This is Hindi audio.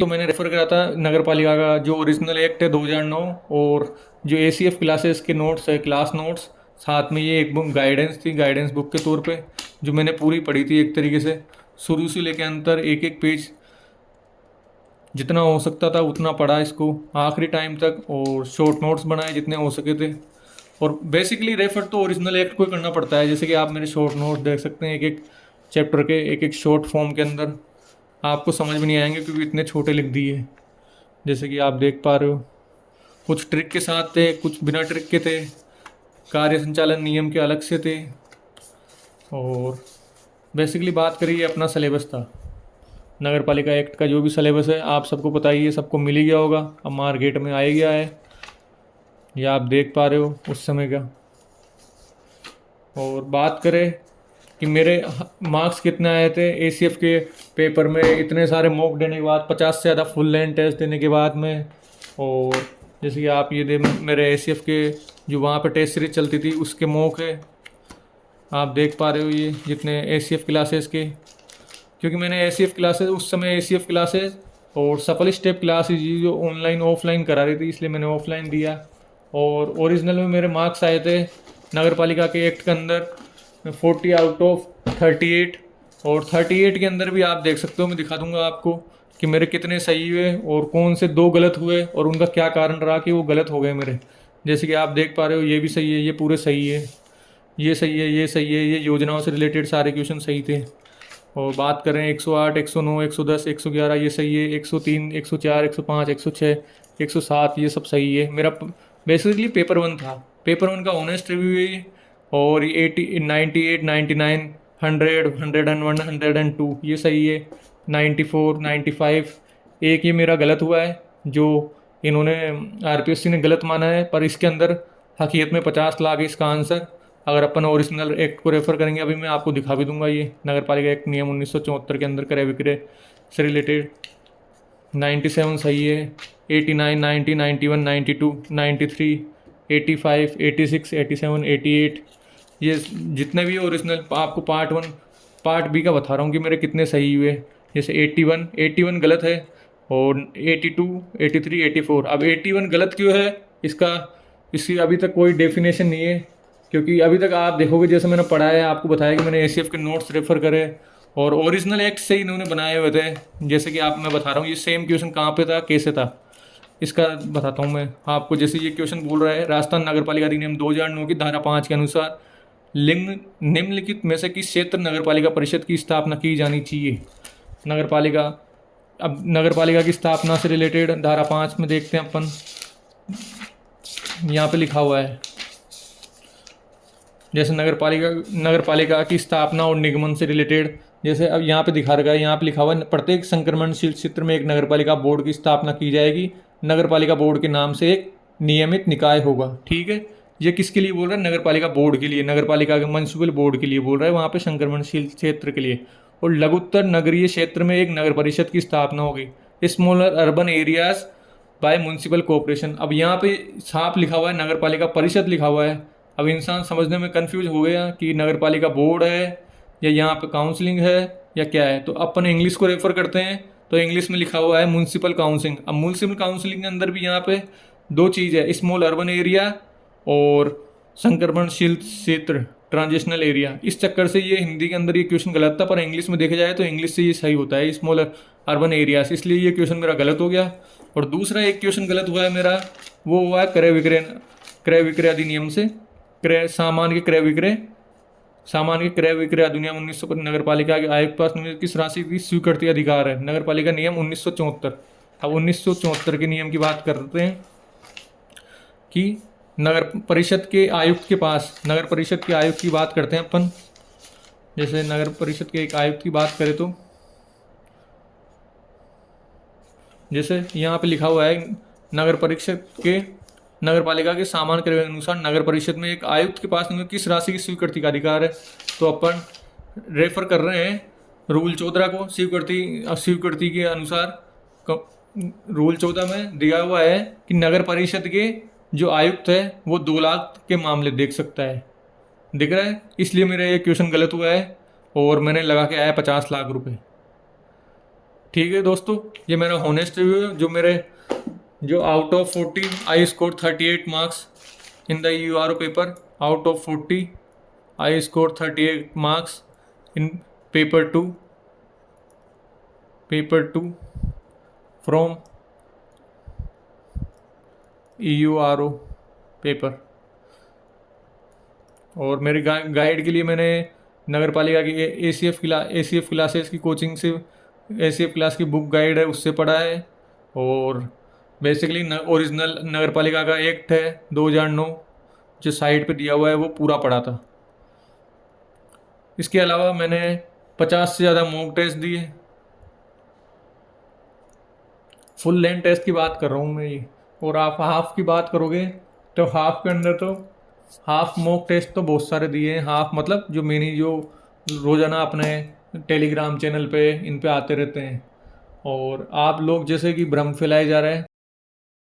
तो मैंने रेफ़र करा था नगर पालिका का जो ओरिजिनल एक्ट है 2009, और जो एसीएफ क्लासेस के नोट्स है, क्लास नोट्स, साथ में ये एक बुक गाइडेंस थी, गाइडेंस बुक के तौर पे, जो मैंने पूरी पढ़ी थी एक तरीके से शुरू से लेकर अंत तक, एक एक पेज जितना हो सकता था उतना पढ़ा इसको आखिरी टाइम तक, और शॉर्ट नोट्स बनाए जितने हो सके थे। और बेसिकली रेफर तो ओरिजिनल एक्ट को ही करना पड़ता है, जैसे कि आप मेरे शॉर्ट नोट्स देख सकते हैं, एक एक चैप्टर के एक एक शॉर्ट फॉर्म के अंदर आपको समझ में नहीं आएंगे क्योंकि इतने छोटे लिख दिए। जैसे कि आप देख पा रहे हो, कुछ ट्रिक के साथ थे, कुछ बिना ट्रिक के थे, कार्य संचालन नियम के अलग से थे। और बेसिकली बात करिए, ये अपना सिलेबस था नगर पालिका एक्ट का। जो भी सिलेबस है आप सबको पता ही है, सबको मिल ही गया होगा, अब मार्केट में आ ही गया है, ये आप देख पा रहे हो उस समय का। और बात करें कि मेरे मार्क्स कितने आए थे एसीएफ के पेपर में, इतने सारे मॉक देने के बाद, 50 से ज़्यादा फुल लेंथ टेस्ट देने के बाद में। और जैसे कि आप ये मेरे एसीएफ के जो वहाँ पे टेस्ट सीरीज चलती थी उसके मॉक है, आप देख पा रहे हो ये जितने एसीएफ क्लासेस के। क्योंकि मैंने एसीएफ क्लासेस उस समय एसीएफ क्लासेस और सफल स्टेप क्लासेस जो ऑनलाइन ऑफलाइन करा रही थी, इसलिए मैंने ऑफलाइन दिया। और ओरिजिनल में मेरे मार्क्स आए थे नगर पालिका के एक्ट के अंदर 40 आउट ऑफ 38। और 38 के अंदर भी आप देख सकते हो, मैं दिखा दूंगा आपको कि मेरे कितने सही हुए और कौन से दो गलत हुए और उनका क्या कारण रहा कि वो गलत हो गए मेरे। जैसे कि आप देख पा रहे हो, ये भी सही है, ये पूरे सही है, ये सही है, ये सही है, ये योजनाओं से रिलेटेड सारे क्वेश्चन सही थे। और बात करें 108, 109, 110, 111, ये सही है, 103, 104, 105, 106, 107, ये सब सही है। मेरा बेसिकली पेपर वन था, पेपर वन का ऑनेस्ट रिव्यू है। और 80, 98, 99, 100, 101, 102 ये सही है। 94, 95, एक ये मेरा गलत हुआ है जो इन्होंने आरपीएससी ने गलत माना है, पर इसके अंदर हकीकत में 50 लाख है इसका आंसर। अगर अपन ओरिजिनल एक्ट को रेफर करेंगे, अभी मैं आपको दिखा भी दूंगा, ये नगर पालिका एक्ट नियम 1974 के अंदर क्रय विक्रय से रिलेटेड 97 सही है, 89, 90, 91, 92, 93, 85, 86, 87, 88, ये जितने भी ओरिजिनल आपको पार्ट वन पार्ट बी का बता रहा हूँ कि मेरे कितने सही हुए। जैसे 81, 81 गलत है, और 82, 83, 84। अब 81 गलत क्यों है इसका, इसकी अभी तक कोई डेफिनेशन नहीं है। क्योंकि अभी तक आप देखोगे, जैसे मैंने पढ़ा है, आपको बताया कि मैंने एसीएफ के नोट्स रेफर करे और ओरिजिनल एक्ट से इन्होंने बनाए हुए थे। जैसे कि आप मैं बता रहा हूँ ये सेम क्वेश्चन कहाँ पे था, कैसे था, इसका बताता हूँ मैं आपको। जैसे ये क्वेश्चन बोल रहा है, राजस्थान नगर पालिका अधिनियम 2009 की धारा 5 के अनुसार लिंग निम्नलिखित में से किस क्षेत्र नगर पालिका परिषद की स्थापना की जानी चाहिए। नगर पालिका, अब नगर पालिका की स्थापना से रिलेटेड धारा 5 में देखते हैं अपन, यहाँ पे लिखा हुआ है, जैसे नगर पालिका की स्थापना और निगमन से रिलेटेड, जैसे अब यहाँ पे दिखा रखा है, यहाँ पे लिखा हुआ है, प्रत्येक संक्रमणशील क्षेत्र में एक नगर पालिका बोर्ड की स्थापना की जाएगी। नगर पालिका बोर्ड के नाम से एक नियमित निकाय होगा। ठीक है, ये किसके लिए बोल रहा है, नगर पालिका बोर्ड के लिए, नगर पालिका के म्युनिसिपल बोर्ड के लिए बोल रहा है, वहाँ पे संक्रमणशील क्षेत्र के लिए। और लघुत्तर नगरीय क्षेत्र में एक नगर परिषद की स्थापना होगी। Smaller urban areas by municipal corporation. अब यहाँ पे साफ लिखा हुआ है नगर पालिका परिषद लिखा हुआ है। अब इंसान समझने में कंफ्यूज हो गया कि नगर पालिका बोर्ड है या यहाँ पे काउंसलिंग है या क्या है। तो अपन इंग्लिश को रेफर करते हैं, तो इंग्लिश में लिखा हुआ है म्यूनसिपल काउंसिलिंग। अब म्यूनसिपल काउंसिलिंग के अंदर भी यहाँ पे दो चीज़ है, स्मॉल अर्बन एरिया और संक्रमणशील क्षेत्र ट्रांजिशनल एरिया। इस चक्कर से ये हिंदी के अंदर ये क्वेश्चन गलत था, पर इंग्लिश में देखा जाए तो इंग्लिश से ये सही होता है, स्मॉल अर्बन एरियाज, इसलिए ये क्वेश्चन मेरा गलत हो गया। और दूसरा एक क्वेश्चन गलत हुआ है मेरा, वो हुआ है क्रय विक्रय अधिनियम से, सामान्य क्रय विक्रय अधिनियम 1900 पर नगर पालिका के आयुक्त पास किस राशि की स्वीकृति अधिकार है। नगर पालिका नियम 1974। अब 1974 के नियम की बात करते हैं कि नगर परिषद के आयुक्त के पास, नगर परिषद के आयुक्त की बात करते हैं अपन। जैसे नगर परिषद के एक आयुक्त की बात करें तो जैसे यहाँ पे लिखा हुआ है, नगर पालिका के सामान्य क्रय के अनुसार नगर परिषद में एक आयुक्त के पास किस राशि की स्वीकृति का अधिकार है। तो अपन रेफर कर रहे हैं रूल 14 को। स्वीकृति के अनुसार रूल 14 में दिया हुआ है कि नगर परिषद के जो आयुक्त है वो 2 लाख के मामले देख सकता है, दिख रहा है, इसलिए मेरा ये क्वेश्चन गलत हुआ है और मैंने लगा के आया 50 लाख रुपए। ठीक है दोस्तों, ये मेरा होनेस्ट रिव्यू है। जो out of 40 I score 38 marks in the URO paper. Out of 40 I score 38 marks in paper two from URO paper. और मेरे गाइड के लिए मैंने नगर पालिका की एसीएफ क्लासेस की कोचिंग से एसीएफ क्लास की बुक गाइड है, उससे पढ़ा है। और बेसिकली ओरिजिनल नगर पालिका का एक्ट है 2009 जो साइट पे दिया हुआ है वो पूरा पढ़ा था। इसके अलावा मैंने 50 से ज़्यादा मॉक टेस्ट दिए। फुल लेंथ टेस्ट की बात कर रहा हूँ मैं ये। और आप हाफ की बात करोगे तो हाफ के अंदर तो हाफ मॉक टेस्ट तो बहुत सारे दिए हैं। हाफ मतलब जो मैंने जो रोज़ाना अपने टेलीग्राम चैनल पे इन पे आते रहते हैं। और आप लोग जैसे कि भ्रम फैलाए जा रहे हैं